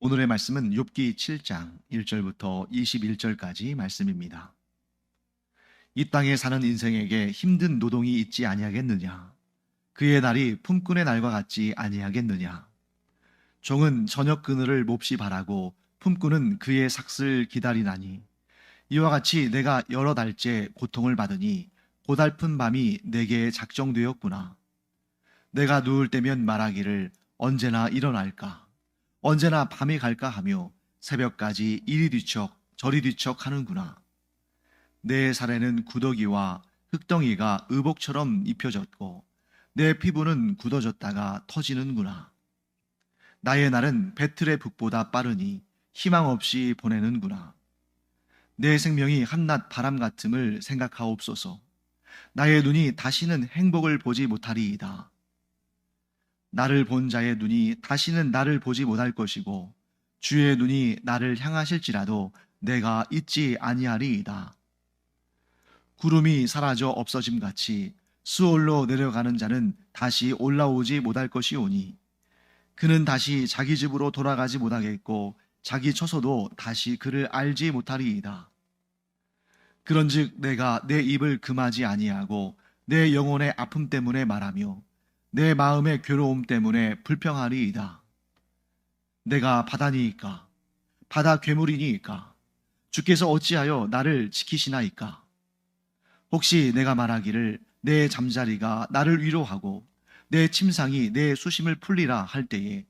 오늘의 말씀은 욥기 7장 1절부터 21절까지 말씀입니다. 이 땅에 사는 인생에게 힘든 노동이 있지 아니하겠느냐? 그의 날이 품꾼의 날과 같지 아니하겠느냐? 종은 저녁 그늘을 몹시 바라고 품꾼은 그의 삭슬 기다리나니 이와 같이 내가 여러 달째 고통을 받으니 고달픈 밤이 내게 작정되었구나. 내가 누울 때면 말하기를 언제나 일어날까? 언제나 밤이 갈까 하며 새벽까지 이리 뒤척 저리 뒤척 하는구나. 내 살에는 구더기와 흙덩이가 의복처럼 입혀졌고 내 피부는 굳어졌다가 터지는구나. 나의 날은 배틀의 북보다 빠르니 희망 없이 보내는구나. 내 생명이 한낮 바람 같음을 생각하옵소서. 나의 눈이 다시는 행복을 보지 못하리이다. 나를 본 자의 눈이 다시는 나를 보지 못할 것이고 주의 눈이 나를 향하실지라도 내가 잊지 아니하리이다. 구름이 사라져 없어짐 같이 수월로 내려가는 자는 다시 올라오지 못할 것이오니 그는 다시 자기 집으로 돌아가지 못하겠고 자기 처소도 다시 그를 알지 못하리이다. 그런즉 내가 내 입을 금하지 아니하고 내 영혼의 아픔 때문에 말하며 내 마음의 괴로움 때문에 불평하리이다. 내가 바다니이까? 바다 괴물이니이까? 주께서 어찌하여 나를 지키시나이까? 혹시 내가 말하기를 내 잠자리가 나를 위로하고 내 침상이 내 수심을 풀리라 할 때에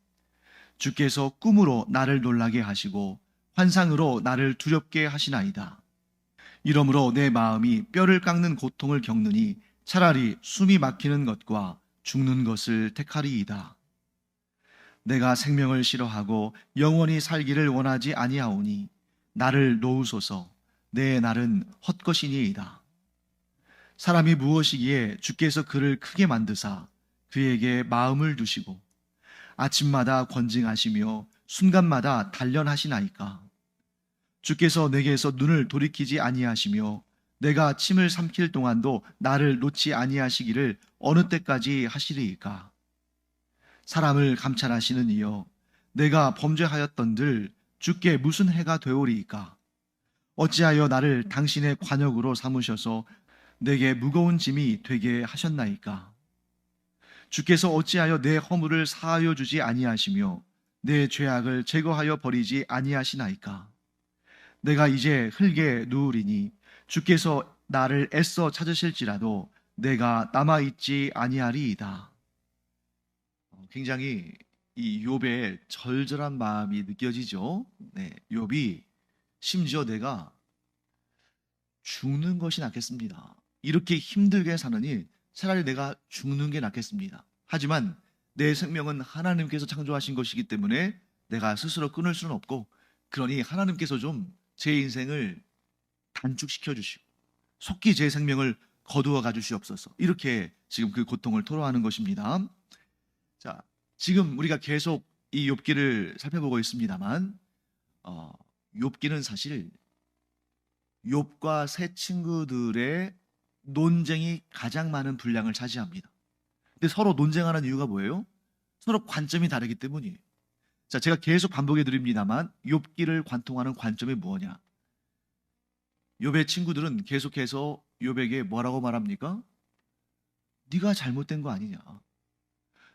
주께서 꿈으로 나를 놀라게 하시고 환상으로 나를 두렵게 하시나이다. 이러므로 내 마음이 뼈를 깎는 고통을 겪느니 차라리 숨이 막히는 것과 죽는 것을 택하리이다. 내가 생명을 싫어하고 영원히 살기를 원하지 아니하오니 나를 놓으소서. 내 날은 헛것이니이다. 사람이 무엇이기에 주께서 그를 크게 만드사 그에게 마음을 두시고 아침마다 권징하시며 순간마다 단련하시나이까? 주께서 내게서 눈을 돌이키지 아니하시며 내가 침을 삼킬 동안도 나를 놓지 아니하시기를 어느 때까지 하시리이까? 사람을 감찰하시는 이여, 내가 범죄하였던들 주께 무슨 해가 되오리이까? 어찌하여 나를 당신의 관역으로 삼으셔서 내게 무거운 짐이 되게 하셨나이까? 주께서 어찌하여 내 허물을 사하여 주지 아니하시며 내 죄악을 제거하여 버리지 아니하시나이까? 내가 이제 흙에 누우리니 주께서 나를 애써 찾으실지라도 내가 남아있지 아니하리이다. 굉장히 이 욥의 절절한 마음이 느껴지죠. 네, 욥이 심지어 내가 죽는 것이 낫겠습니다. 이렇게 힘들게 사느니 차라리 내가 죽는 게 낫겠습니다. 하지만 내 생명은 하나님께서 창조하신 것이기 때문에 내가 스스로 끊을 수는 없고, 그러니 하나님께서 좀 제 인생을 단축시켜 주시고 속히 제 생명을 거두어 가 주시옵소서. 이렇게 지금 그 고통을 토로하는 것입니다. 자, 지금 우리가 계속 이 욥기를 살펴보고 있습니다만, 욥기는 사실 욥과 세 친구들의 논쟁이 가장 많은 분량을 차지합니다. 근데 서로 논쟁하는 이유가 뭐예요? 서로 관점이 다르기 때문이에요. 자, 제가 계속 반복해 드립니다만 욥기를 관통하는 관점이 뭐냐? 욥의 친구들은 계속해서 욥에게 뭐라고 말합니까? 네가 잘못된 거 아니냐?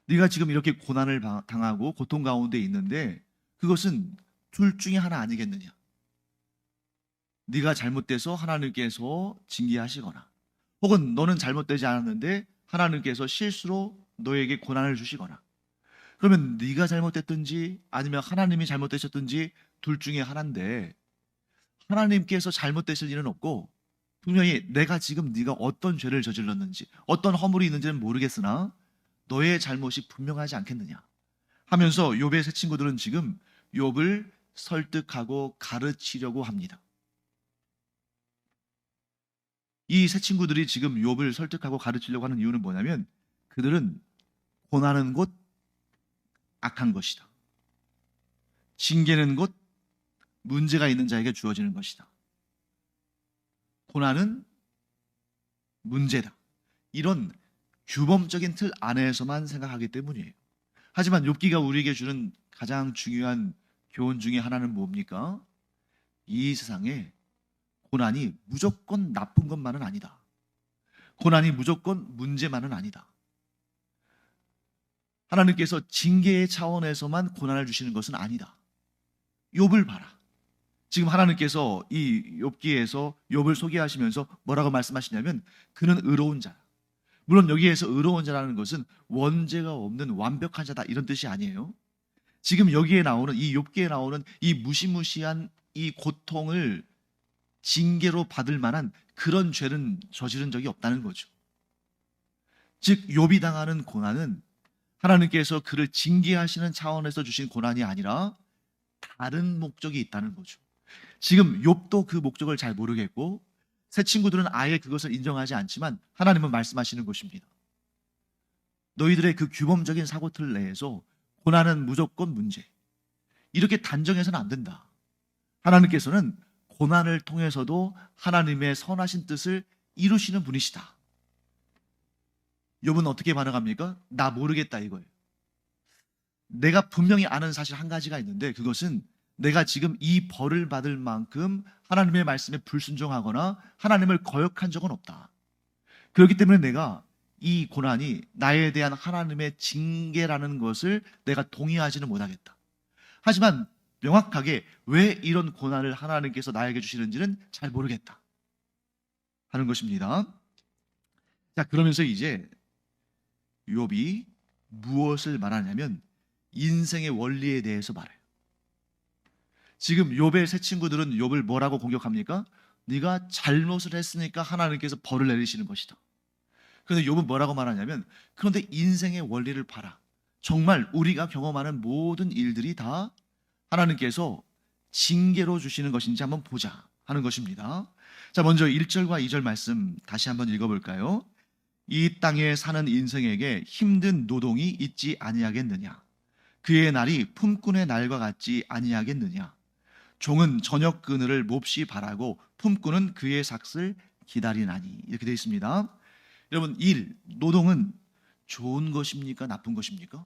네가 지금 이렇게 고난을 당하고 고통 가운데 있는데 그것은 둘 중에 하나 아니겠느냐? 네가 잘못돼서 하나님께서 징계하시거나, 혹은 너는 잘못되지 않았는데 하나님께서 실수로 너에게 고난을 주시거나, 그러면 네가 잘못됐든지 아니면 하나님이 잘못되셨든지 둘 중에 하나인데, 하나님께서 잘못되실 일은 없고 분명히 내가 지금 네가 어떤 죄를 저질렀는지 어떤 허물이 있는지는 모르겠으나 너의 잘못이 분명하지 않겠느냐 하면서 욥의 세 친구들은 지금 욥을 설득하고 가르치려고 합니다. 이 세 친구들이 지금 욥을 설득하고 가르치려고 하는 이유는 뭐냐면, 그들은 고난은 곧 악한 것이다. 징계는 곧 문제가 있는 자에게 주어지는 것이다. 고난은 문제다. 이런 규범적인 틀 안에서만 생각하기 때문이에요. 하지만 욥기가 우리에게 주는 가장 중요한 교훈 중에 하나는 뭡니까? 이 세상에 고난이 무조건 나쁜 것만은 아니다. 고난이 무조건 문제만은 아니다. 하나님께서 징계의 차원에서만 고난을 주시는 것은 아니다. 욥을 봐라. 지금 하나님께서 이 욥기에서 욥을 소개하시면서 뭐라고 말씀하시냐면 그는 의로운 자다. 물론 여기에서 의로운 자라는 것은 원죄가 없는 완벽한 자다 이런 뜻이 아니에요. 지금 여기에 나오는 이 욥기에 나오는 이 무시무시한 이 고통을 징계로 받을 만한 그런 죄는 저지른 적이 없다는 거죠. 즉 욥이 당하는 고난은 하나님께서 그를 징계하시는 차원에서 주신 고난이 아니라 다른 목적이 있다는 거죠. 지금 욥도 그 목적을 잘 모르겠고 새 친구들은 아예 그것을 인정하지 않지만 하나님은 말씀하시는 것입니다. 너희들의 그 규범적인 사고틀 내에서 고난은 무조건 문제, 이렇게 단정해서는 안 된다. 하나님께서는 고난을 통해서도 하나님의 선하신 뜻을 이루시는 분이시다. 욥은 어떻게 반응합니까? 나 모르겠다 이거예요. 내가 분명히 아는 사실 한 가지가 있는데 그것은 내가 지금 이 벌을 받을 만큼 하나님의 말씀에 불순종하거나 하나님을 거역한 적은 없다. 그렇기 때문에 내가 이 고난이 나에 대한 하나님의 징계라는 것을 내가 동의하지는 못하겠다. 하지만 명확하게 왜 이런 고난을 하나님께서 나에게 주시는지는 잘 모르겠다 하는 것입니다. 자, 그러면서 이제 욥이 무엇을 말하냐면 인생의 원리에 대해서 말해요. 지금 욥의 새 친구들은 욥을 뭐라고 공격합니까? 네가 잘못을 했으니까 하나님께서 벌을 내리시는 것이다. 그런데 욥은 뭐라고 말하냐면 그런데 인생의 원리를 봐라. 정말 우리가 경험하는 모든 일들이 다 하나님께서 징계로 주시는 것인지 한번 보자 하는 것입니다. 자, 먼저 1절과 2절 말씀 다시 한번 읽어볼까요? 이 땅에 사는 인생에게 힘든 노동이 있지 아니하겠느냐? 그의 날이 품꾼의 날과 같지 아니하겠느냐? 종은 저녁 그늘을 몹시 바라고 품꾼은 그의 삭슬 기다리나니. 이렇게 되어 있습니다. 여러분, 노동은 좋은 것입니까? 나쁜 것입니까?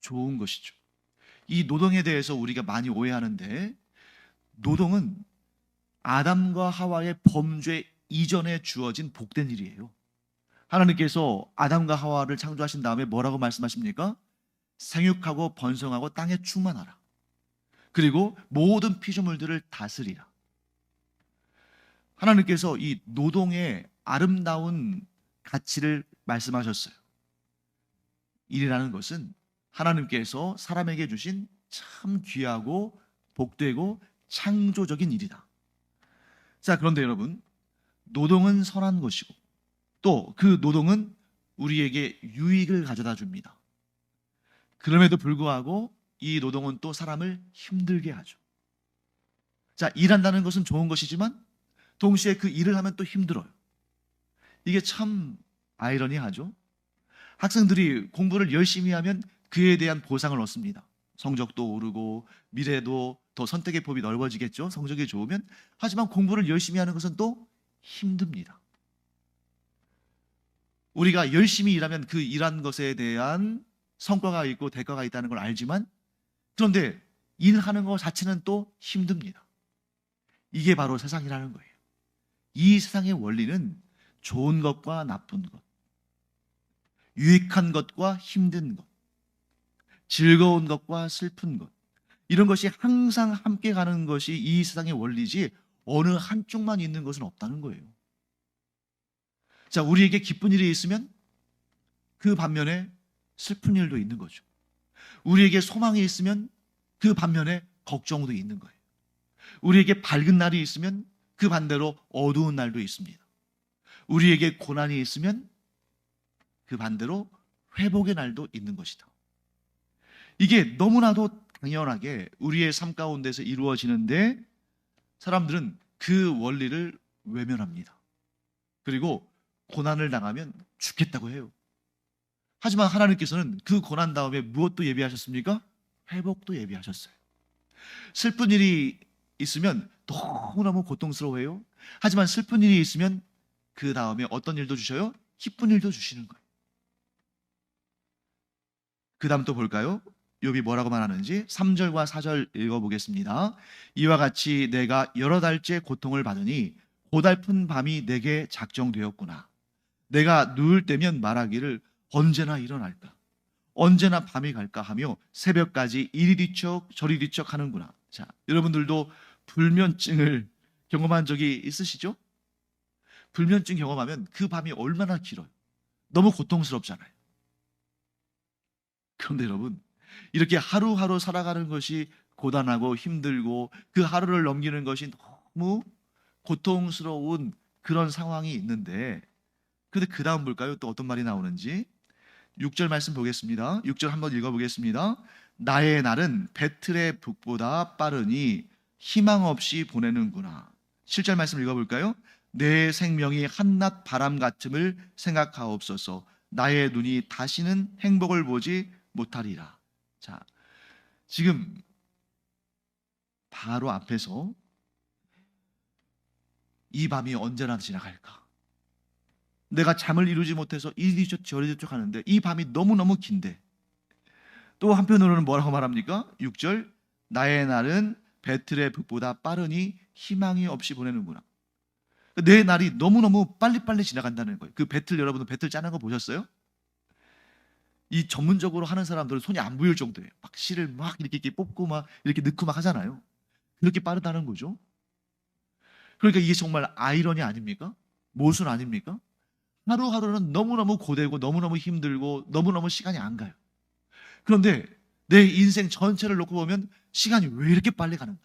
좋은 것이죠. 이 노동에 대해서 우리가 많이 오해하는데 노동은 아담과 하와의 범죄 이전에 주어진 복된 일이에요. 하나님께서 아담과 하와를 창조하신 다음에 뭐라고 말씀하십니까? 생육하고 번성하고 땅에 충만하라. 그리고 모든 피조물들을 다스리라. 하나님께서 이 노동의 아름다운 가치를 말씀하셨어요. 일이라는 것은 하나님께서 사람에게 주신 참 귀하고 복되고 창조적인 일이다. 자, 그런데 여러분, 노동은 선한 것이고 또 그 노동은 우리에게 유익을 가져다 줍니다. 그럼에도 불구하고 이 노동은 또 사람을 힘들게 하죠. 자, 일한다는 것은 좋은 것이지만 동시에 그 일을 하면 또 힘들어요. 이게 참 아이러니하죠. 학생들이 공부를 열심히 하면 그에 대한 보상을 얻습니다. 성적도 오르고 미래도 더 선택의 폭이 넓어지겠죠. 성적이 좋으면. 하지만 공부를 열심히 하는 것은 또 힘듭니다. 우리가 열심히 일하면 그 일한 것에 대한 성과가 있고 대가가 있다는 걸 알지만 그런데 일하는 것 자체는 또 힘듭니다. 이게 바로 세상이라는 거예요. 이 세상의 원리는 좋은 것과 나쁜 것, 유익한 것과 힘든 것, 즐거운 것과 슬픈 것, 이런 것이 항상 함께 가는 것이 이 세상의 원리지 어느 한쪽만 있는 것은 없다는 거예요. 자, 우리에게 기쁜 일이 있으면 그 반면에 슬픈 일도 있는 거죠. 우리에게 소망이 있으면 그 반면에 걱정도 있는 거예요. 우리에게 밝은 날이 있으면 그 반대로 어두운 날도 있습니다. 우리에게 고난이 있으면 그 반대로 회복의 날도 있는 것이다. 이게 너무나도 당연하게 우리의 삶 가운데서 이루어지는데 사람들은 그 원리를 외면합니다. 그리고 고난을 당하면 죽겠다고 해요. 하지만 하나님께서는 그 고난 다음에 무엇도 예비하셨습니까? 회복도 예비하셨어요. 슬픈 일이 있으면 너무너무 고통스러워해요. 하지만 슬픈 일이 있으면 그 다음에 어떤 일도 주셔요? 기쁜 일도 주시는 거예요. 그 다음 또 볼까요? 욥이 뭐라고 말하는지 3절과 4절 읽어보겠습니다. 이와 같이 내가 여러 달째 고통을 받으니 고달픈 밤이 내게 작정되었구나. 내가 누울 때면 말하기를 언제나 일어날까, 언제나 밤이 갈까 하며 새벽까지 이리 뒤척 저리 뒤척 하는구나. 자, 여러분들도 불면증을 경험한 적이 있으시죠? 불면증 경험하면 그 밤이 얼마나 길어요. 너무 고통스럽잖아요. 그런데 여러분, 이렇게 하루하루 살아가는 것이 고단하고 힘들고 그 하루를 넘기는 것이 너무 고통스러운 그런 상황이 있는데, 근데 그 다음 볼까요? 또 어떤 말이 나오는지. 6절 말씀 보겠습니다. 6절 한번 읽어보겠습니다. 나의 날은 배틀의 북보다 빠르니 희망 없이 보내는구나. 7절 말씀 읽어볼까요? 내 생명이 한낮 바람 같음을 생각하옵소서. 나의 눈이 다시는 행복을 보지 못하리라. 자, 지금 바로 앞에서 이 밤이 언제나 지나갈까? 내가 잠을 이루지 못해서 이리저리 저리저리 하는데 이 밤이 너무너무 긴데, 또 한편으로는 뭐라고 말합니까? 6절 나의 날은 배틀의 북보다 빠르니 희망이 없이 보내는구나. 내 날이 너무너무 빨리빨리 지나간다는 거예요. 그 배틀, 여러분들 배틀 짜는 거 보셨어요? 이 전문적으로 하는 사람들은 손이 안 보일 정도예요. 막 실을 막 이렇게 뽑고 막 이렇게 넣고 막 하잖아요. 그렇게 빠르다는 거죠. 그러니까 이게 정말 아이러니 아닙니까? 모순 아닙니까? 하루하루는 너무너무 고되고 너무너무 힘들고 너무너무 시간이 안 가요. 그런데 내 인생 전체를 놓고 보면 시간이 왜 이렇게 빨리 가는가?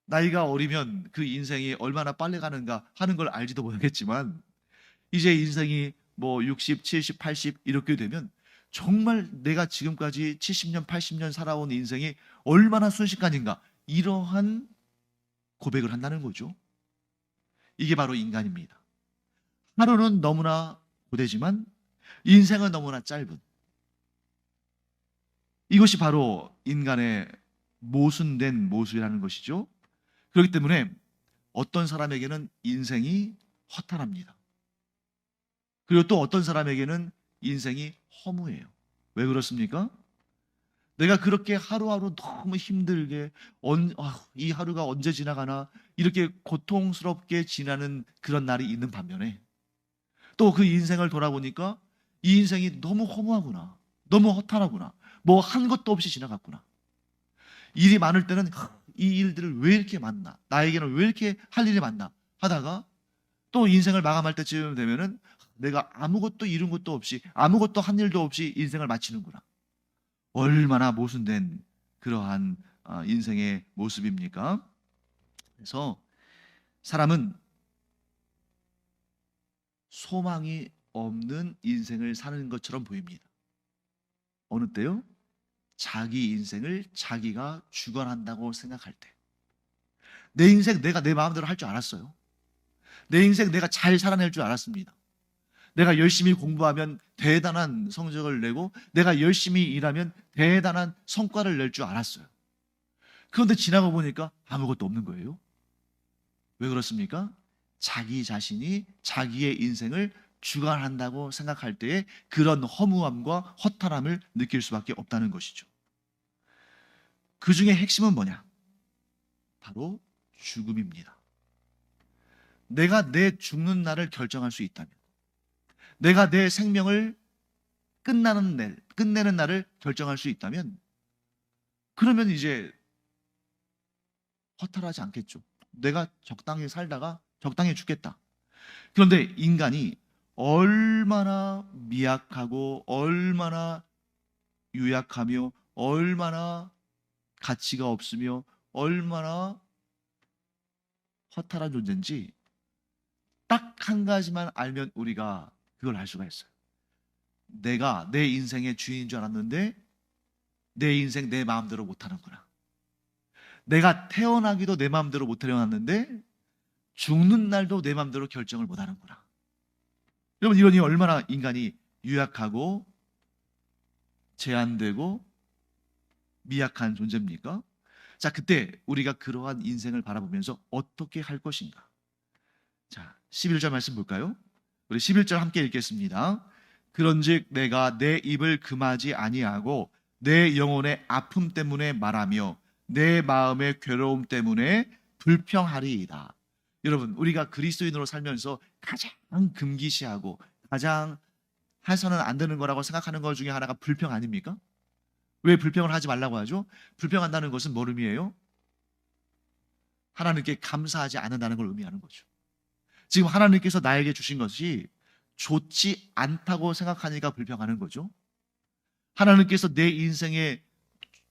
나이가 어리면 그 인생이 얼마나 빨리 가는가 하는 걸 알지도 못하겠지만, 이제 인생이 뭐 60, 70, 80 이렇게 되면 정말 내가 지금까지 70년, 80년 살아온 인생이 얼마나 순식간인가, 이러한 고백을 한다는 거죠. 이게 바로 인간입니다. 하루는 너무나 고되지만 인생은 너무나 짧은, 이것이 바로 인간의 모순된 모습이라는 것이죠. 그렇기 때문에 어떤 사람에게는 인생이 허탈합니다. 그리고 또 어떤 사람에게는 인생이 허무해요. 왜 그렇습니까? 내가 그렇게 하루하루 너무 힘들게 이 하루가 언제 지나가나 이렇게 고통스럽게 지나는 그런 날이 있는 반면에, 또 그 인생을 돌아보니까 이 인생이 너무 허무하구나, 너무 허탈하구나, 뭐 한 것도 없이 지나갔구나. 일이 많을 때는 이 일들을 왜 이렇게 많나, 나에게는 왜 이렇게 할 일이 많나 하다가 또 인생을 마감할 때쯤 되면은 내가 아무것도 이룬 것도 없이 아무것도 한 일도 없이 인생을 마치는구나. 얼마나 모순된 그러한 인생의 모습입니까? 그래서 사람은 소망이 없는 인생을 사는 것처럼 보입니다. 어느 때요? 자기 인생을 자기가 주관한다고 생각할 때. 내 인생 내가 내 마음대로 할 줄 알았어요. 내 인생 내가 잘 살아낼 줄 알았습니다. 내가 열심히 공부하면 대단한 성적을 내고 내가 열심히 일하면 대단한 성과를 낼 줄 알았어요. 그런데 지나고 보니까 아무것도 없는 거예요. 왜 그렇습니까? 자기 자신이 자기의 인생을 주관한다고 생각할 때에 그런 허무함과 허탈함을 느낄 수밖에 없다는 것이죠. 그 중에 핵심은 뭐냐? 바로 죽음입니다. 내가 내 죽는 날을 결정할 수 있다면, 내가 내 생명을 끝내는 날을 결정할 수 있다면, 그러면 이제 허탈하지 않겠죠. 내가 적당히 살다가 적당히 죽겠다. 그런데 인간이 얼마나 미약하고 얼마나 유약하며 얼마나 가치가 없으며 얼마나 허탈한 존재인지 딱 한 가지만 알면 우리가 그걸 알 수가 있어요. 내가 내 인생의 주인인 줄 알았는데 내 인생 내 마음대로 못하는구나. 내가 태어나기도 내 마음대로 못 태어났는데 죽는 날도 내 마음대로 결정을 못하는구나. 여러분, 이러니 얼마나 인간이 유약하고 제한되고 미약한 존재입니까? 자, 그때 우리가 그러한 인생을 바라보면서 어떻게 할 것인가? 자, 11절 말씀 볼까요? 우리 11절 함께 읽겠습니다. 그런즉 내가 내 입을 금하지 아니하고 내 영혼의 아픔 때문에 말하며 내 마음의 괴로움 때문에 불평하리이다. 여러분, 우리가 그리스도인으로 살면서 가장 금기시하고 가장 해서는 안 되는 거라고 생각하는 것 중에 하나가 불평 아닙니까? 왜 불평을 하지 말라고 하죠? 불평한다는 것은 뭘 의미해요? 하나님께 감사하지 않는다는 걸 의미하는 거죠. 지금 하나님께서 나에게 주신 것이 좋지 않다고 생각하니까 불평하는 거죠. 하나님께서 내 인생의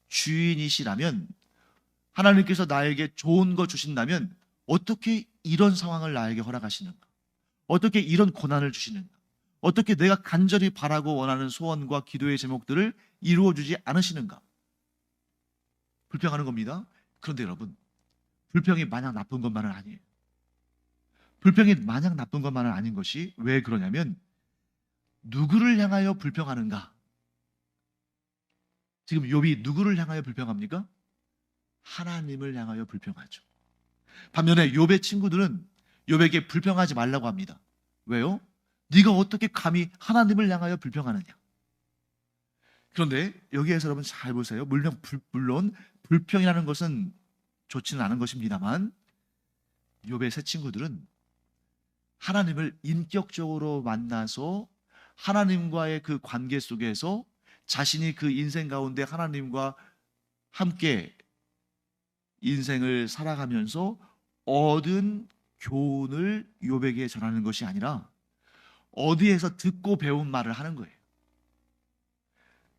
주인이시라면, 하나님께서 나에게 좋은 거 주신다면 어떻게 이런 상황을 나에게 허락하시는가? 어떻게 이런 고난을 주시는가? 어떻게 내가 간절히 바라고 원하는 소원과 기도의 제목들을 이루어주지 않으시는가? 불평하는 겁니다. 그런데 여러분, 불평이 마냥 나쁜 것만은 아니에요. 불평이 마냥 나쁜 것만은 아닌 것이 왜 그러냐면, 누구를 향하여 불평하는가? 지금 욥이 누구를 향하여 불평합니까? 하나님을 향하여 불평하죠. 반면에 욥의 친구들은 욥에게 불평하지 말라고 합니다. 왜요? 네가 어떻게 감히 하나님을 향하여 불평하느냐? 그런데 여기에서 여러분 잘 보세요. 물론 불평이라는 것은 좋지는 않은 것입니다만, 욥의 세 친구들은 하나님을 인격적으로 만나서 하나님과의 그 관계 속에서 자신이 그 인생 가운데 하나님과 함께 인생을 살아가면서 얻은 교훈을 욥에게 전하는 것이 아니라 어디에서 듣고 배운 말을 하는 거예요.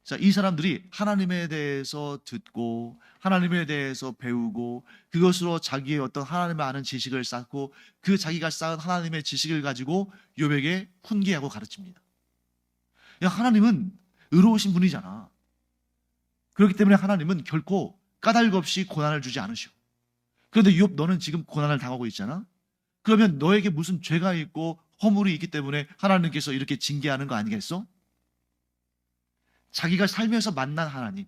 자, 이 사람들이 하나님에 대해서 듣고 하나님에 대해서 배우고 그것으로 자기의 어떤 하나님을 아는 지식을 쌓고 그 자기가 쌓은 하나님의 지식을 가지고 욥에게 훈계하고 가르칩니다. 야, 하나님은 의로우신 분이잖아. 그렇기 때문에 하나님은 결코 까닭 없이 고난을 주지 않으시오. 그런데 욥, 너는 지금 고난을 당하고 있잖아. 그러면 너에게 무슨 죄가 있고 허물이 있기 때문에 하나님께서 이렇게 징계하는 거 아니겠어? 자기가 살면서 만난 하나님,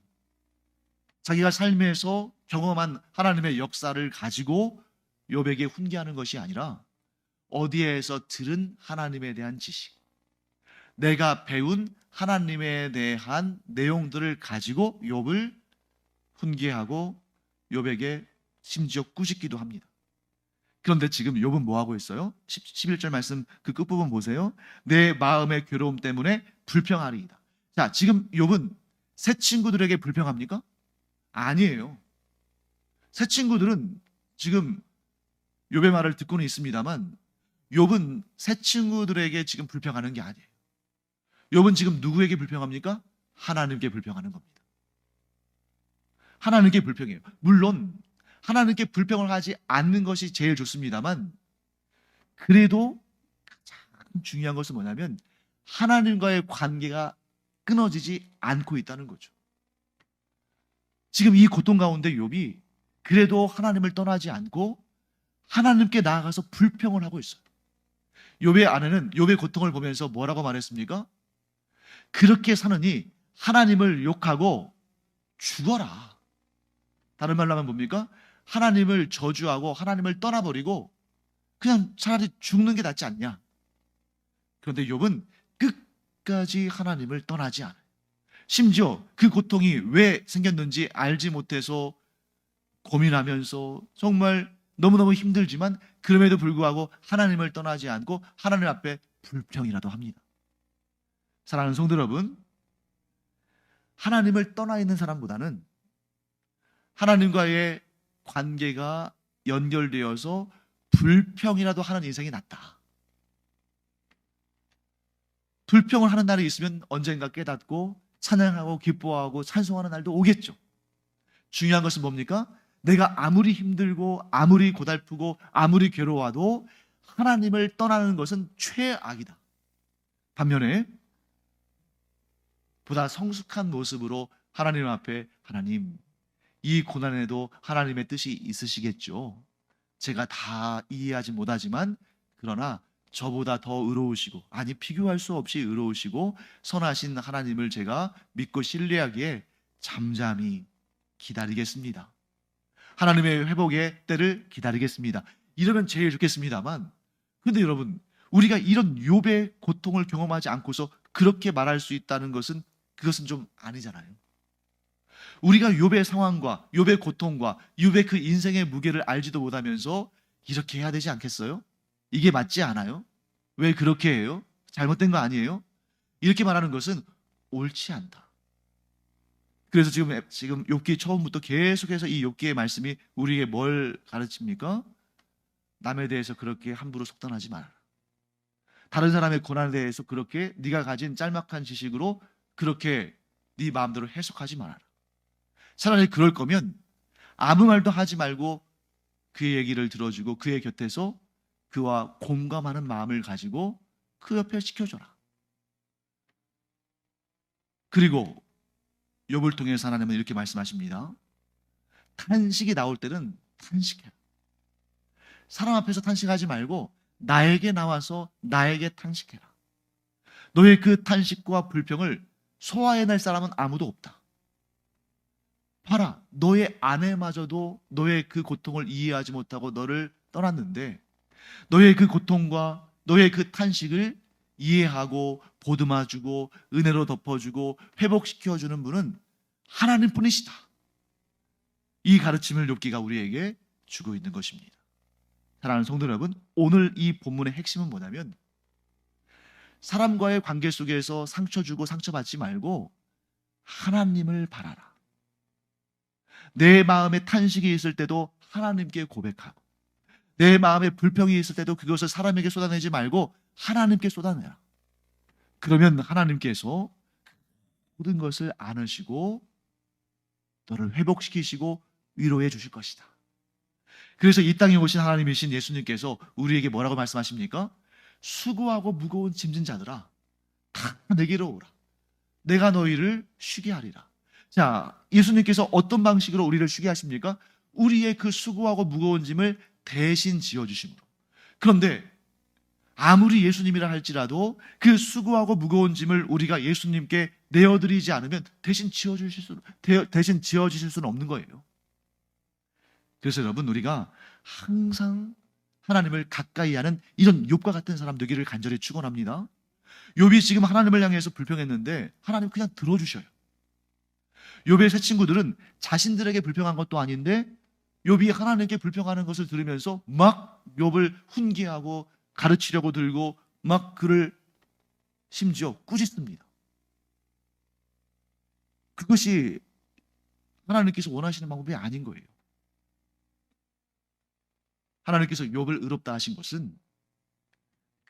자기가 삶에서 경험한 하나님의 역사를 가지고 욥에게 훈계하는 것이 아니라 어디에서 들은 하나님에 대한 지식, 내가 배운 하나님에 대한 내용들을 가지고 욥을 훈계하고 욥에게 심지어 꾸짖기도 합니다. 그런데 지금 욥은 뭐 하고 있어요? 11절 말씀 그 끝부분 보세요. 내 마음의 괴로움 때문에 불평하리이다. 자, 지금 욥은 새 친구들에게 불평합니까? 아니에요. 새 친구들은 지금 욥의 말을 듣고는 있습니다만 욥은 새 친구들에게 지금 불평하는 게 아니에요. 욥은 지금 누구에게 불평합니까? 하나님께 불평하는 겁니다. 하나님께 불평해요. 물론 하나님께 불평을 하지 않는 것이 제일 좋습니다만, 그래도 가장 중요한 것은 뭐냐면 하나님과의 관계가 끊어지지 않고 있다는 거죠. 지금 이 고통 가운데 욥이 그래도 하나님을 떠나지 않고 하나님께 나아가서 불평을 하고 있어요. 욥의 아내는 욥의 고통을 보면서 뭐라고 말했습니까? 그렇게 사느니 하나님을 욕하고 죽어라. 다른 말로 하면 뭡니까? 하나님을 저주하고 하나님을 떠나버리고 그냥 차라리 죽는 게 낫지 않냐? 그런데 욥은 끝까지 하나님을 떠나지 않아요. 심지어 그 고통이 왜 생겼는지 알지 못해서 고민하면서 정말 너무너무 힘들지만 그럼에도 불구하고 하나님을 떠나지 않고 하나님 앞에 불평이라도 합니다. 사랑하는 성도 여러분, 하나님을 떠나 있는 사람보다는 하나님과의 관계가 연결되어서 불평이라도 하는 인생이 낫다. 불평을 하는 날이 있으면 언젠가 깨닫고 찬양하고 기뻐하고 찬송하는 날도 오겠죠. 중요한 것은 뭡니까? 내가 아무리 힘들고 아무리 고달프고 아무리 괴로워도 하나님을 떠나는 것은 최악이다. 반면에 보다 성숙한 모습으로 하나님 앞에, 하나님, 이 고난에도 하나님의 뜻이 있으시겠죠. 제가 다 이해하지 못하지만 그러나 저보다 더 의로우시고, 아니 비교할 수 없이 의로우시고 선하신 하나님을 제가 믿고 신뢰하기에 잠잠히 기다리겠습니다. 하나님의 회복의 때를 기다리겠습니다. 이러면 제일 좋겠습니다만, 그런데 여러분, 우리가 이런 욥의 고통을 경험하지 않고서 그렇게 말할 수 있다는 것은 그것은 좀 아니잖아요. 우리가 욥의 상황과 욥의 고통과 욥의 그 인생의 무게를 알지도 못하면서 이렇게 해야 되지 않겠어요? 이게 맞지 않아요? 왜 그렇게 해요? 잘못된 거 아니에요? 이렇게 말하는 것은 옳지 않다. 그래서 지금 욥기 처음부터 계속해서 이 욥기의 말씀이 우리에게 뭘 가르칩니까? 남에 대해서 그렇게 함부로 속단하지 말아라. 다른 사람의 고난에 대해서 그렇게 네가 가진 짤막한 지식으로 그렇게 네 마음대로 해석하지 말아라. 차라리 그럴 거면 아무 말도 하지 말고 그의 얘기를 들어주고 그의 곁에서 그와 공감하는 마음을 가지고 그 옆에 지켜줘라. 그리고 욥을 통해서 하나님은 이렇게 말씀하십니다. 탄식이 나올 때는 탄식해라. 사람 앞에서 탄식하지 말고 나에게 나와서 나에게 탄식해라. 너의 그 탄식과 불평을 소화해낼 사람은 아무도 없다. 봐라, 너의 아내마저도 너의 그 고통을 이해하지 못하고 너를 떠났는데 너의 그 고통과 너의 그 탄식을 이해하고 보듬어주고 은혜로 덮어주고 회복시켜주는 분은 하나님뿐이시다. 이 가르침을 욥기가 우리에게 주고 있는 것입니다. 사랑하는 성도 여러분, 오늘 이 본문의 핵심은 뭐냐면 사람과의 관계 속에서 상처 주고 상처받지 말고 하나님을 바라라. 내 마음에 탄식이 있을 때도 하나님께 고백하고 내 마음에 불평이 있을 때도 그것을 사람에게 쏟아내지 말고 하나님께 쏟아내라. 그러면 하나님께서 모든 것을 안으시고 너를 회복시키시고 위로해 주실 것이다. 그래서 이 땅에 오신 하나님이신 예수님께서 우리에게 뭐라고 말씀하십니까? 수고하고 무거운 짐진 자들아 다 내게로 오라. 내가 너희를 쉬게 하리라. 자, 예수님께서 어떤 방식으로 우리를 쉬게 하십니까? 우리의 그 수고하고 무거운 짐을 대신 지어주심으로. 그런데 아무리 예수님이라 할지라도 그 수고하고 무거운 짐을 우리가 예수님께 내어드리지 않으면 대신 지어주실 수는 없는 거예요. 그래서 여러분, 우리가 항상 하나님을 가까이 하는 이런 욥과 같은 사람 되기를 간절히 축원합니다. 욥이 지금 하나님을 향해서 불평했는데 하나님 그냥 들어주셔요. 욥의 세 친구들은 자신들에게 불평한 것도 아닌데 욥이 하나님께 불평하는 것을 들으면서 막 욥을 훈계하고 가르치려고 들고 막 그를 심지어 꾸짖습니다. 그것이 하나님께서 원하시는 방법이 아닌 거예요. 하나님께서 욥을 의롭다 하신 것은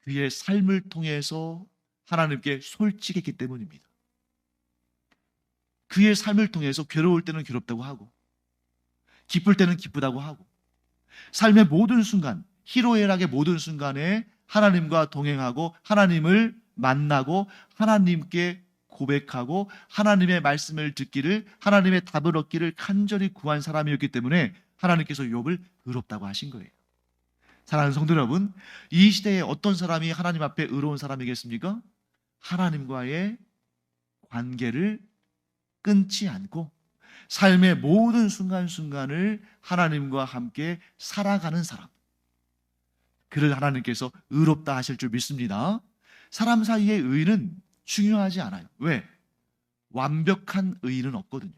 그의 삶을 통해서 하나님께 솔직했기 때문입니다. 그의 삶을 통해서 괴로울 때는 괴롭다고 하고 기쁠 때는 기쁘다고 하고 삶의 모든 순간, 희로애락의 모든 순간에 하나님과 동행하고 하나님을 만나고 하나님께 고백하고 하나님의 말씀을 듣기를, 하나님의 답을 얻기를 간절히 구한 사람이었기 때문에 하나님께서 욥을 의롭다고 하신 거예요. 사랑하는 성도 여러분, 이 시대에 어떤 사람이 하나님 앞에 의로운 사람이겠습니까? 하나님과의 관계를 끊지 않고 삶의 모든 순간순간을 하나님과 함께 살아가는 사람, 그를 하나님께서 의롭다 하실 줄 믿습니다. 사람 사이의 의는 중요하지 않아요. 왜? 완벽한 의는 없거든요.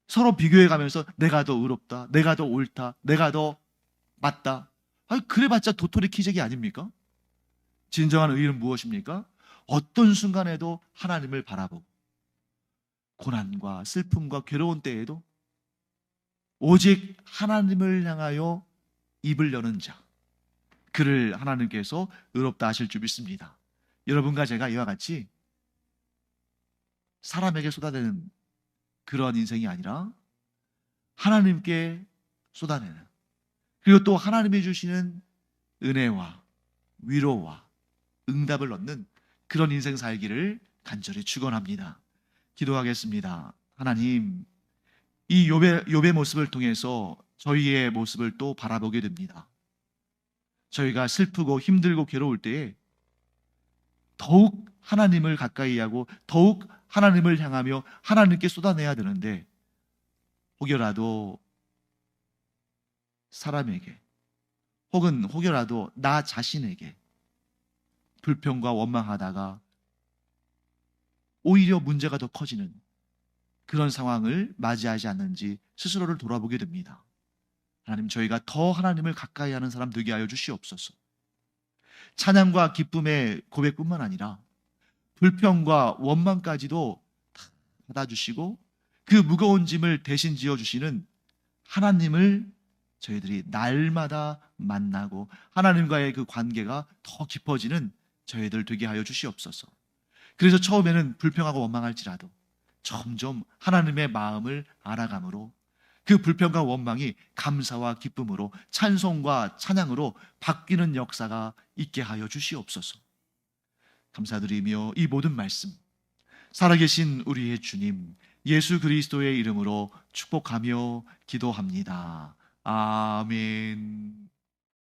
서로 비교해가면서 내가 더 의롭다, 내가 더 옳다, 내가 더 맞다. 아니, 그래봤자 도토리 키재기 아닙니까? 진정한 의는 무엇입니까? 어떤 순간에도 하나님을 바라보고 고난과 슬픔과 괴로운 때에도 오직 하나님을 향하여 입을 여는 자, 그를 하나님께서 의롭다 하실 줄 믿습니다. 여러분과 제가 이와 같이 사람에게 쏟아내는 그런 인생이 아니라 하나님께 쏟아내는, 그리고 또 하나님이 주시는 은혜와 위로와 응답을 얻는 그런 인생 살기를 간절히 축원합니다. 기도하겠습니다. 하나님, 이 욥의 모습을 통해서 저희의 모습을 또 바라보게 됩니다. 저희가 슬프고 힘들고 괴로울 때에 더욱 하나님을 가까이 하고 더욱 하나님을 향하며 하나님께 쏟아내야 되는데 혹여라도 사람에게 혹은 혹여라도 나 자신에게 불평과 원망하다가 오히려 문제가 더 커지는 그런 상황을 맞이하지 않는지 스스로를 돌아보게 됩니다. 하나님, 저희가 더 하나님을 가까이 하는 사람 되게 하여 주시옵소서. 찬양과 기쁨의 고백뿐만 아니라 불평과 원망까지도 다 받아주시고 그 무거운 짐을 대신 지어주시는 하나님을 저희들이 날마다 만나고 하나님과의 그 관계가 더 깊어지는 저희들 되게 하여 주시옵소서. 그래서 처음에는 불평하고 원망할지라도 점점 하나님의 마음을 알아감으로 그 불평과 원망이 감사와 기쁨으로 찬송과 찬양으로 바뀌는 역사가 있게 하여 주시옵소서. 감사드리며 이 모든 말씀 살아계신 우리의 주님 예수 그리스도의 이름으로 축복하며 기도합니다. 아멘.